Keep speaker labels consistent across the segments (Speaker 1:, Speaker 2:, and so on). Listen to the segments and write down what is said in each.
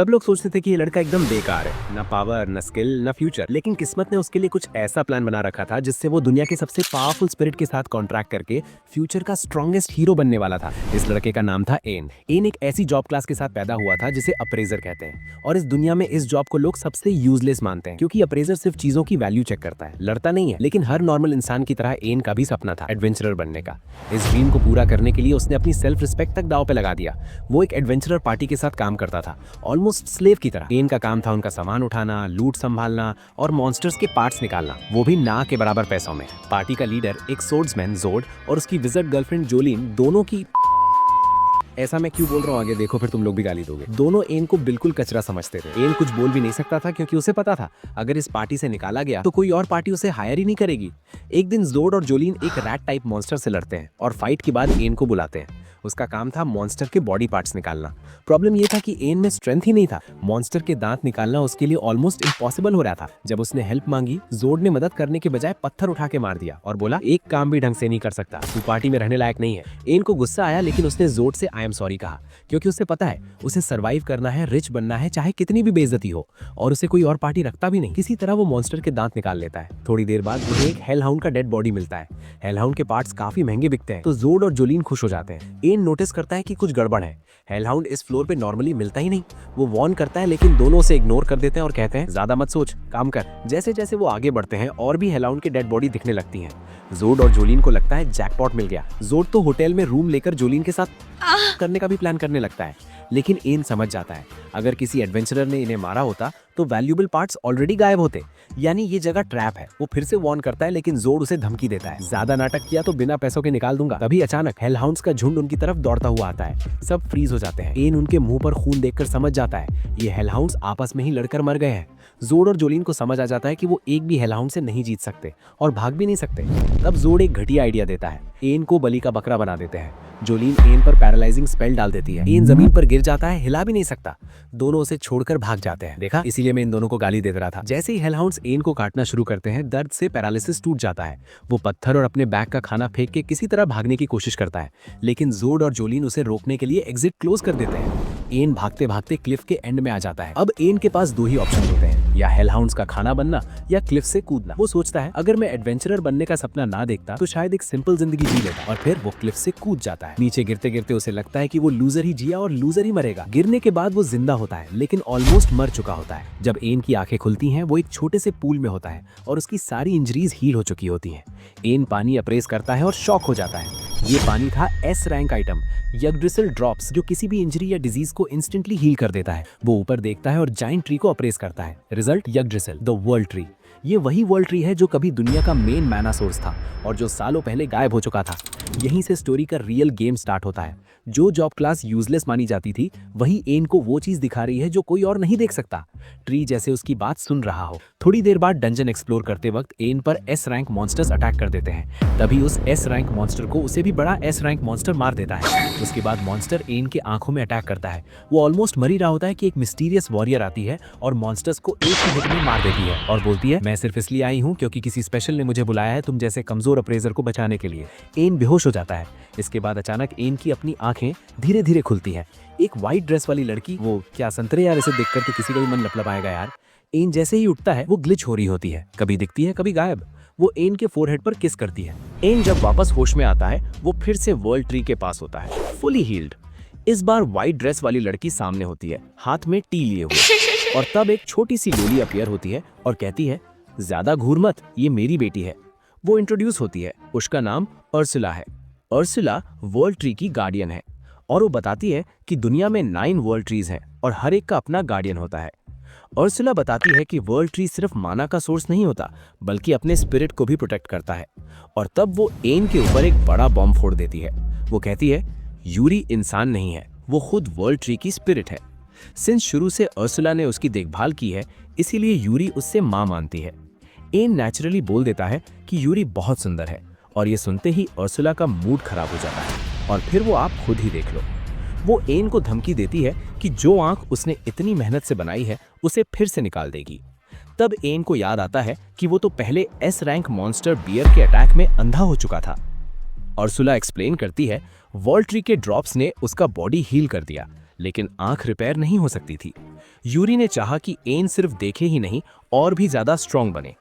Speaker 1: सब लोग सोचते थे कि ये लड़का एकदम बेकार है, ना पावर, ना स्किल, ना फ्यूचर। लेकिन किस्मत ने उसके लिए कुछ ऐसा प्लान बना रखा था जिससे वो दुनिया के सबसे पावरफुल स्पिरिट के साथ कॉन्ट्रैक्ट करके फ्यूचर का स्ट्रॉन्गेस्ट हीरो बनने वाला था। इस लड़के का नाम था एन। एन एक ऐसी जॉब क्लास के साथ पैदा हुआ था जिसे अप्रेजर कहते हैं, और इस दुनिया में इस जॉब को लोग सबसे यूजलेस मानते हैं क्योंकि अप्रेजर सिर्फ चीजों की वैल्यू चेक करता है, लड़ता नहीं है। लेकिन हर नॉर्मल इंसान की तरह एन का भी सपना था एडवेंचरर बनने का। इस ड्रीम को पूरा करने के लिए उसने अपनी सेल्फ रिस्पेक्ट तक दांव पे लगा दिया। वो एक एडवेंचरर पार्टी के साथ काम करता था, ऑलमोस्ट स्लेव की तरह। एन का काम था उनका सामान उठाना, लूट संभालना और मॉन्स्टर्स के पार्ट्स निकालना, वो भी ना के बराबर पैसों में। पार्टी का लीडर एक सोर्ड्समैन जोड और उसकी विजिट गर्लफ्रेंड जोलिन, दोनों की ऐसा मैं क्यों बोल रहा हूँ आगे देखो, फिर तुम लोग भी गाली दोगे। दोनों एन को बिल्कुल कचरा समझते थे। एन कुछ बोल भी नहीं सकता था क्योंकि उसे पता था अगर इस पार्टी से निकाला गया तो कोई और पार्टी उसे हायर ही नहीं करेगी। एक दिन जोड और जोलिन एक रैट टाइप मॉन्स्टर से लड़ते हैं और फाइट के बाद एन को बुलाते हैं। उसका काम था मॉन्स्टर के बॉडी पार्ट्स निकालना। प्रॉब्लम ये था कि एन में स्ट्रेंथ ही नहीं था। मॉन्स्टर के दांत निकालना उसके लिए ऑलमोस्ट इम्पॉसिबल हो रहा था। जब उसने हेल्प मांगी, जोड ने मदद करने के बजाय पत्थर उठा के मार दिया और बोला एक काम भी ढंग से नहीं कर सकता, तू पार्टी में रहने लायक नहीं है। एन को गुस्सा आया लेकिन उसने जोड से आई एम सॉरी कहा क्योंकि उसे पता है उसे सर्वाइव करना है, रिच बनना है, चाहे कितनी भी बेइज्जती हो, और उसे कोई और पार्टी रखता भी नहीं। किसी तरह वो मॉन्स्टर के दांत निकाल लेता है। थोड़ी देर बाद उन्हें एक हेलहाउंड का डेड बॉडी मिलता है। हेलहाउंड के पार्ट्स काफी महंगे बिकते हैं तो जोड और जोलिन खुश हो जाते हैं। एन नोटिस करता है कि कुछ गड़बड़ है। हेलहाउंड इस फ्लोर पे नॉर्मली मिलता ही नहीं। वो वॉर्न करता है लेकिन दोनों उसे इग्नोर कर देते हैं और कहते हैं ज्यादा मत सोच, काम कर। जैसे जैसे वो आगे बढ़ते हैं और भी हेलहाउंड की डेड बॉडी दिखने लगती हैं। जोड और जोलिन को लगता है जैकपॉट मिल गया। जोड तो होटल में रूम लेकर जोलिन के साथ करने का भी प्लान करने लगता है, लेकिन एन समझ जाता है अगर किसी एडवेंचरर ने इन्हें मारा होता तो वैल्यूएबल पार्ट्स ऑलरेडी गायब होते, यानी ये जगह ट्रैप है। वो फिर से वॉर्न करता है लेकिन जोड उसे धमकी देता है, ज्यादा नाटक किया तो बिना पैसों के निकाल दूंगा। तभी अचानक हेलहाउंड्स का झुंड उनकी तरफ दौड़ता हुआ आता है। सब फ्रीज हो जाते हैं। एन उनके मुंह पर खून देखकर समझ जाता है ये हेलहाउंड्स आपस में ही लड़कर मर गए हैं। जोड और जोलिन को समझ आ जाता है कि वो एक भी हेलहाउंड से नहीं जीत सकते और भाग भी नहीं सकते। तब जोड एक घटिया आइडिया देता है, एन को बलि का बकरा बना देते हैं। जोलिन एन पर पैरालाइजिंग स्पेल डाल देती है। एन जमीन पर गिर जाता है, हिला भी नहीं सकता। दोनों उसे छोड़कर भाग जाते हैं। देखा, इसीलिए मैं इन दोनों को गाली दे रहा था। जैसे ही हेलहाउंड्स एन को काटना शुरू करते हैं, दर्द से पैरालिसिस टूट जाता है। वो पत्थर और अपने बैग का खाना फेंक के किसी तरह भागने की कोशिश करता है, लेकिन जोड और जोलिन उसे रोकने के लिए एग्जिट क्लोज कर देते हैं। एन भागते भागते क्लिफ के एंड में आ जाता है। अब एन के पास दो ही ऑप्शन होते हैं, या हेलहाउंड्स का खाना बनना या क्लिफ से कूदना। वो सोचता है अगर मैं एडवेंचरर बनने का सपना ना देखता तो शायद एक सिंपल जिंदगी जी लेता, और फिर वो क्लिफ से कूद जाता है। नीचे गिरते गिरते उसे लगता है कि वो लूजर ही जिया और लूजर ही मरेगा। गिरने के बाद वो जिंदा होता है लेकिन ऑलमोस्ट मर चुका होता है। जब एन की आंखें खुलती हैं वो एक छोटे से पूल में होता है और उसकी सारी इंजरीज हील हो चुकी होती हैं। एन पानी अप्रेस करता है और शॉक हो जाता है। ये पानी था एस रैंक आइटम यग्ड्रिसल ड्रॉप्स, जो किसी भी इंजरी या डिजीज को इंस्टेंटली हील कर देता है। वो ऊपर देखता है और जाइंट ट्री को अप्रेस करता है। Result Yggdrasil the world tree. ये वही वर्ल्ड ट्री है जो कभी दुनिया का मेन मैना सोर्स था और जो सालों पहले गायब हो चुका था। यहीं से स्टोरी का रियल गेम स्टार्ट होता है। जो जॉब क्लास यूजलेस मानी जाती थी वही एन को वो चीज दिखा रही है जो कोई और नहीं देख सकता। ट्री जैसे उसकी बात सुन रहा हो। थोड़ी देर बाद डंजन एक्सप्लोर करते वक्त एन पर एस रैंक मॉन्स्टर्स अटैक कर देते हैं। तभी उस एस रैंक मॉन्स्टर को उसे भी बड़ा एस रैंक मॉन्स्टर मार देता है। उसके बाद मॉन्स्टर एन के आंखों में अटैक करता है। वो ऑलमोस्ट मर ही रहा होता है कि एक मिस्टीरियस वॉरियर आती है और मॉन्स्टर्स को एक ही हिट में मार देती है और बोलती है मैं सिर्फ इसलिए आई हूँ क्योंकि किसी स्पेशल ने मुझे बुलाया है तुम जैसे कमजोर अप्रेजर को बचाने के लिए। एन बेहोश हो जाता है। इसके बाद अचानक एन की अपनी आंखें धीरे धीरे खुलती हैं। एक व्हाइट ड्रेस वाली लड़की, वो क्या संतरे यार, इसे देखकर तो किसी का भी मन लपलपाएगा यार। एन जैसे ही उठता है वो ग्लिच हो रही होती है, कभी दिखती है कभी गायब। वो एन के फोरहेड पर किस करती है। एन जब वापस होश में आता है वो फिर से वर्ल्ड ट्री के पास होता है, फुली हील्ड। इस बार व्हाइट ड्रेस वाली लड़की सामने होती है, हाथ में टी लिए हुए, और तब एक छोटी सी लोली अपीयर होती है और कहती है ज्यादा घूर मत, ये मेरी बेटी है। वो इंट्रोड्यूस होती है, उसका नाम अर्सुला है। अर्सुला वर्ल्ड ट्री की गार्डियन है और वो बताती है कि दुनिया में 9 वर्ल्ड ट्रीज हैं और हर एक का अपना गार्डियन होता है। अर्सुला बताती है कि वर्ल्ड ट्री सिर्फ माना का सोर्स नहीं होता बल्कि अपने स्पिरिट को भी प्रोटेक्ट करता है। और तब वो एन के ऊपर एक बड़ा बॉम्ब फोड़ देती है। वो कहती है यूरी इंसान नहीं है, वो खुद वर्ल्ड ट्री की स्पिरिट है। सिंस शुरू से अर्सुला ने उसकी देखभाल की है इसीलिए यूरी उससे माँ मानती है। एन नेचुरली बोल देता है कि यूरी बहुत सुंदर है और ये सुनते ही अर्सुला का मूड खराब हो जाता है और फिर वो आप खुद ही देख लो। वो एन को धमकी देती है कि जो आंख उसने इतनी मेहनत से बनाई है उसे फिर से निकाल देगी। तब एन को याद आता है कि वो तो पहले एस रैंक मॉन्स्टर बियर के अटैक में अंधा हो चुका था। अर्सुला एक्सप्लेन करती है वर्ल्ड ट्री के ड्रॉप्स ने उसका बॉडी हील कर दिया लेकिन आंख रिपेयर नहीं हो सकती थी। यूरी ने चाहा कि एन सिर्फ देखे ही नहीं और भी ज्यादा स्ट्रांग बने।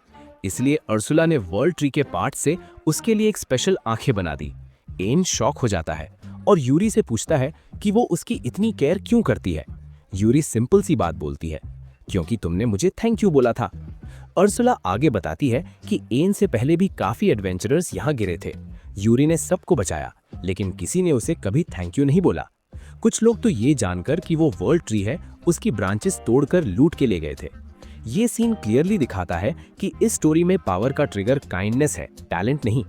Speaker 1: इसलिए अर्सुला ने वर्ल्ड ट्री के पार्ट से उसके लिए एक स्पेशल आंखें बना दी। एन शॉक हो जाता है और यूरी से पूछता है कि वो उसकी इतनी केयर क्यों करती है। यूरी सिंपल सी बात बोलती है, क्योंकि तुमने मुझे थैंक यू बोला था। अर्सुला आगे बताती है कि एन से पहले भी काफी एडवेंचरर्स यहाँ गिरे थे। यूरी ने सबको बचाया, लेकिन किसी ने उसे कभी थैंक यू नहीं बोला। कुछ लोग तो ये जानकर कि वो वर्ल्ड ट्री है, उसकी ब्रांचेस तोड़कर लूट के ले गए थे। ये सीन क्लियरली दिखाता है कि इस स्टोरी में पावर का ट्रिगर काइंडनेस है, टैलेंट नहीं।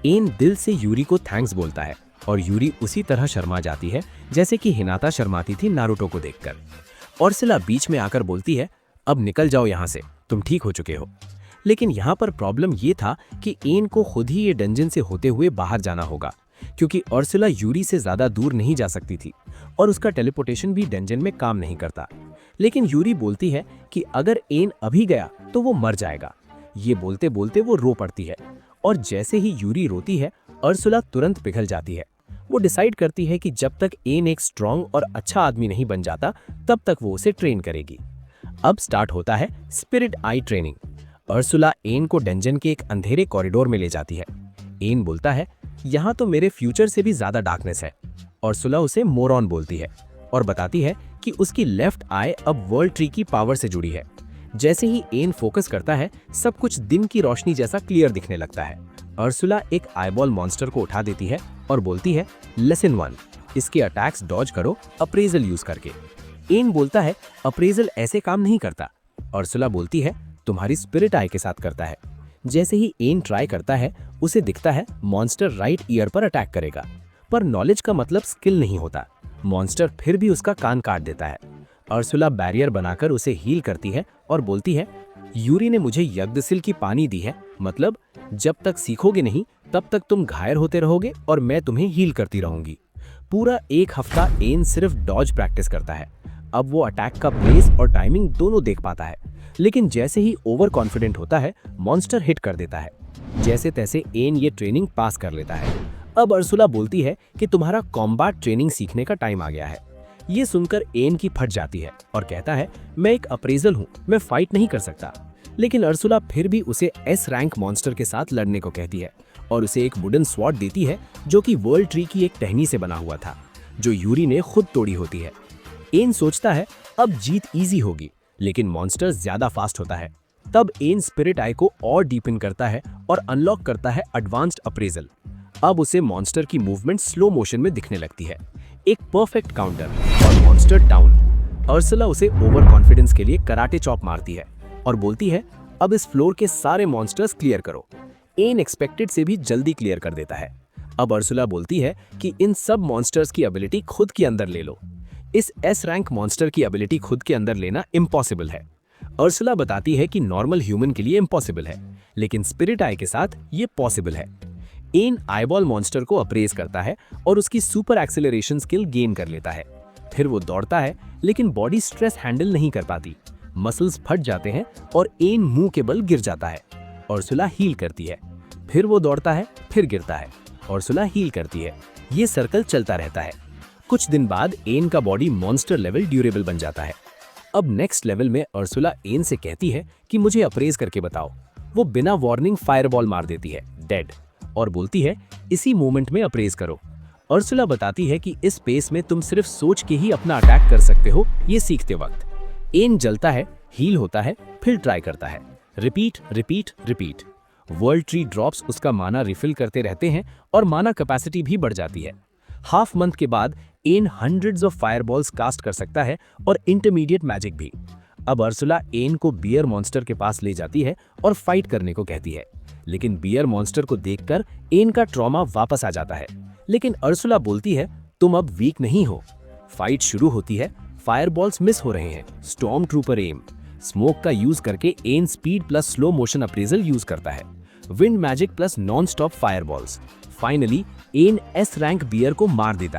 Speaker 1: एन दिल से यूरी को थैंक्स बोलता है और यूरी उसी तरह शर्मा जाती है जैसे कि हिनाता शर्माती थी नारुतो को देखकर। अर्सुला बीच में आकर बोलती है, अब निकल जाओ यहाँ से, तुम ठीक हो चुके हो। लेकिन यहाँ पर प्रॉब्लम ये था कि एन को खुद ही ये डंजन से होते हुए बाहर जाना होगा, क्योंकि अर्सुला यूरी से ज्यादा दूर नहीं जा सकती थी और उसका टेलीपोर्टेशन भी डंजन में काम नहीं करता। लेकिन यूरी बोलती है कि अगर एन अभी गया तो वो मर जाएगा। ये बोलते बोलते वो रो पड़ती है और जैसे ही यूरी रोती है, अर्सुला तुरंत पिघल जाती है। वो डिसाइड करती है कि जब तक एन एक स्ट्रांग और अच्छा आदमी नहीं बन जाता, तब तक वो उसे ट्रेन करेगी। अब स्टार्ट होता है स्पिरिट आई ट्रेनिंग। अर्सुला एन को डंजन के एक अंधेरे कॉरिडोर में ले जाती है। एन बोलता है, यहाँ तो मेरे फ्यूचर से भी ज्यादा डार्कनेस है। अर्सुला उसे मोरॉन बोलती है और बताती है कि उसकी लेफ्ट आई अब वर्ल्ड ट्री की पावर से जुड़ी है। जैसे ही एन फोकस करता है, सब कुछ दिन की रोशनी जैसा क्लियर दिखने लगता है। अर्सुला एक आईबॉल मॉन्स्टर को उठा देती है और बोलती है, लेसन 1, इसके अटैक्स डॉज करो अप्रेजल यूज करके। एन बोलता है, अप्रेजल ऐसे काम नहीं करता। अर्सुला बोलती है, तुम्हारी स्पिरिट आई के साथ करता है। जैसे ही एन ट्राई करता है, उसे दिखता है मॉन्स्टर राइट ईयर पर अटैक करेगा, पर नॉलेज का मतलब स्किल नहीं होता। मॉन्स्टर फिर भी उसका कान काट देता है। अर्सुला बैरियर बनाकर उसे हील करती है और बोलती है, यूरी ने मुझे यज्ञसिल की पानी दी है, मतलब जब तक सीखोगे नहीं तब तक तुम घायल होते रहोगे और मैं तुम्हें हील करती रहूंगी। पूरा एक हफ्ता एन सिर्फ डॉज प्रैक्टिस करता है। अब वो अटैक का प्लेस और टाइमिंग दोनों देख पाता है, लेकिन जैसे ही ओवर कॉन्फिडेंट होता है, मॉन्स्टर हिट कर देता है। जैसे तैसे एन ये ट्रेनिंग पास कर लेता है। अब अर्सुला बोलती है कि तुम्हारा कॉम्बैट ट्रेनिंग सीखने का टाइम आ गया है। ये सुनकर एन की फट जाती है और कहता है, मैं एक अप्रेजल हूँ, मैं फाइट नहीं कर सकता। लेकिन अर्सुला फिर भी उसे एस रैंक मॉन्स्टर के साथ लड़ने को कहती है और उसे एक वुडन स्वॉर्ड देती है, जो कि वर्ल्ड ट्री की एक टहनी से बना हुआ था, जो यूरी ने खुद तोड़ी होती है। एन सोचता है अब जीत इजी होगी, लेकिन मॉन्स्टर ज्यादा फास्ट होता है। तब एन स्पिरिट आई को और डीपन करता है और अनलॉक करता है एडवांस्ड अप्रेजल। अब उसे मॉन्स्टर की मूवमेंट स्लो मोशन में दिखने लगती है, एक परफेक्ट काउंटर और मॉन्स्टर डाउन। अर्सुला उसे ओवर कॉन्फिडेंस के लिए कराटे चॉप मारती है और बोलती है, अब इस फ्लोर के सारे मॉन्स्टर्स क्लियर करो। एन एक्सपेक्टेड से भी जल्दी क्लियर कर देता है। अब अर्सुला बोलती है कि इन सब मॉन्स्टर्स की एबिलिटी खुद के अंदर ले लो। इस एस रैंक मॉन्स्टर की एबिलिटी खुद के अंदर लेना इम्पॉसिबल है। अर्सुला बताती है कि नॉर्मल ह्यूमन के लिए इम्पॉसिबल है, लेकिन स्पिरिट आई के साथ ये पॉसिबल है। एन आईबॉल मॉन्स्टर को अप्रेज करता है और उसकी सुपर एक्सेलरेशन स्किल गेन कर लेता है। फिर वो दौड़ता है, लेकिन बॉडी स्ट्रेस हैंडल नहीं कर पाती। मसल्स फट जाते हैं और एन मुंह के बल गिर जाता है। अर्सुला हील करती है। फिर वो दौड़ता है, फिर गिरता है। अर्सुला हील करती है। ये सर्कल चलता रहता है। कुछ दिन बाद एन का बॉडी मॉन्स्टर लेवल ड्यूरेबल बन जाता है। अब नेक्स्ट लेवल में अर्सुला एन से कहती है कि मुझे अप्रेज करके बताओ। वो बिना वार्निंग फायरबॉल मार देती है, डेड, और बोलती है, इसी मोमेंट में अप्रेज करो। अर्सुला बताती है कि इस स्पेस में तुम सिर्फ सोच के ही अपना अटैक कर सकते हो, ये सीखते वक्त। एन जलता है, हील होता है, फिर ट्राई करता है। Repeat repeat repeat. World tree drops उसका माना रिफिल करते रहते हैं और माना कैपेसिटी भी बढ़ जाती है। हाफ मंथ के बाद एन हंड्रेड्स ऑफ फायरबॉल्स कास्ट कर सकता है और इंटरमीडिएट मैजिक भी। अब अर्सुला एन को बियर मॉन्स्टर के पास ले जाती है और फाइट करने को कहती है, लेकिन बियर मॉन्स्टर को देखकर एन का ट्रॉमा वापस आ जाता है। लेकिन अर्सुला बोलती है, तुम अब वीक नहीं हो। फाइट शुरू होती है, फायरबॉल्स मिस हो रहे हैं। स्टॉर्म ट्रूपर एम स्मोक का यूज करके an speed plus slow motion appraisal use करता है। Wind magic plus non stop fireballs. Finally an S rank bear को मार देता है।